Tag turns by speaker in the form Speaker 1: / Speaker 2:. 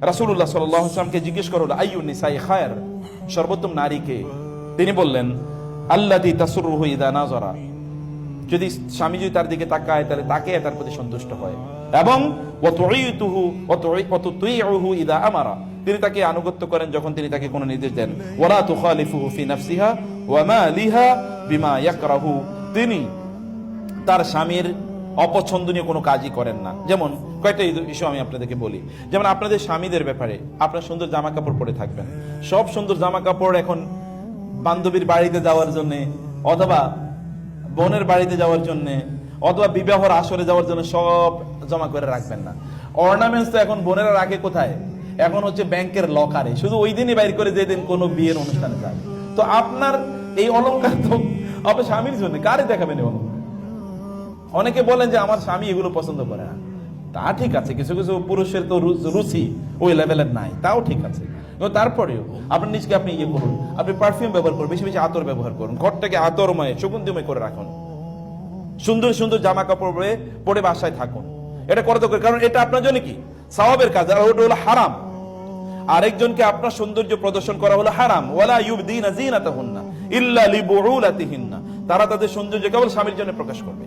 Speaker 1: রাসূলুল্লাহ সাল্লাল্লাহু আলাইহি ওয়াসাল্লামকে জিজ্ঞেস করা হলো, আইয়ুন নিসাই খায়র, সর্বোত্তম নারী কে? তিনি বললেন, আল্লাতী তাসুরুহু ইযা নাযারা, যদি স্বামী যদি তার দিকে তাকায় তাহলে তাকে তার প্রতি সন্তুষ্ট হয়, এবং ওয়াতুতিউহু ইযা আমারা, তিনি তাকে আনুগত্য করেন যখন তিনি তাকে কোনো নির্দেশ দেন, ওয়ালা তুখালিফুহু ফি নাফসিহা ওয়া মালিহা বিমা ইয়াকরাহু, তিনি তার স্বামীর অপছন্দনীয় কোনো কাজই করেন না। যেমন কয়েকটা ইস্যু আমি আপনাদেরকে বলি। যেমন আপনাদের স্বামীদের ব্যাপারে আপনার সুন্দর জামা কাপড় পরে থাকবেন, সব সুন্দর জামা কাপড় এখন বান্ধবীর বাড়িতে যাওয়ার জন্য, অথবা বোনের বাড়িতে যাওয়ার জন্য, অথবা বিবাহর আসরে যাওয়ার জন্য সব জমা করে রাখবেন না। অর্নামেন্টস তো এখন বোনেরা রাখে কোথায়? এখন হচ্ছে ব্যাংকের লকারে, শুধু ওই দিনই বাইর করে যেদিন কোনো বিয়ের অনুষ্ঠানে যায়। তো আপনার এই অলংকার তো আপনার স্বামীর জন্য, কারে দেখাবেন এই অলংকার? অনেকে বলেন যে আমার স্বামী এগুলো পছন্দ করে না, তা ঠিক আছে, কিছু কিছু পুরুষের তো রুচি ওই লেভেলের নাই, তাও ঠিক আছে। তারপরেও আপনার নিজকে আপনি ইয়ে করুন, আপনি পারফিউম ব্যবহার করুন, বেশি বেশি আতর ব্যবহার করুন, ঘরটাকে আতরময় সুগন্ধিময় করে রাখুন, সুন্দর সুন্দর জামা কাপড় পরে বাসায় থাকুন। এটা করে দরকার, কারণ এটা আপনার জন্য কি সওয়াবের কাজ, আর ওটা হলো হারাম। আরেকজনকে আপনার সৌন্দর্য প্রদর্শন করা হলো হারাম। ওয়ালা ইউবদিনা যিনাতাহুন্না ইল্লা লিবুউলাতিহিন্না, তারা তাদের সৌন্দর্য কেবল স্বামীর জন্য প্রকাশ করবে।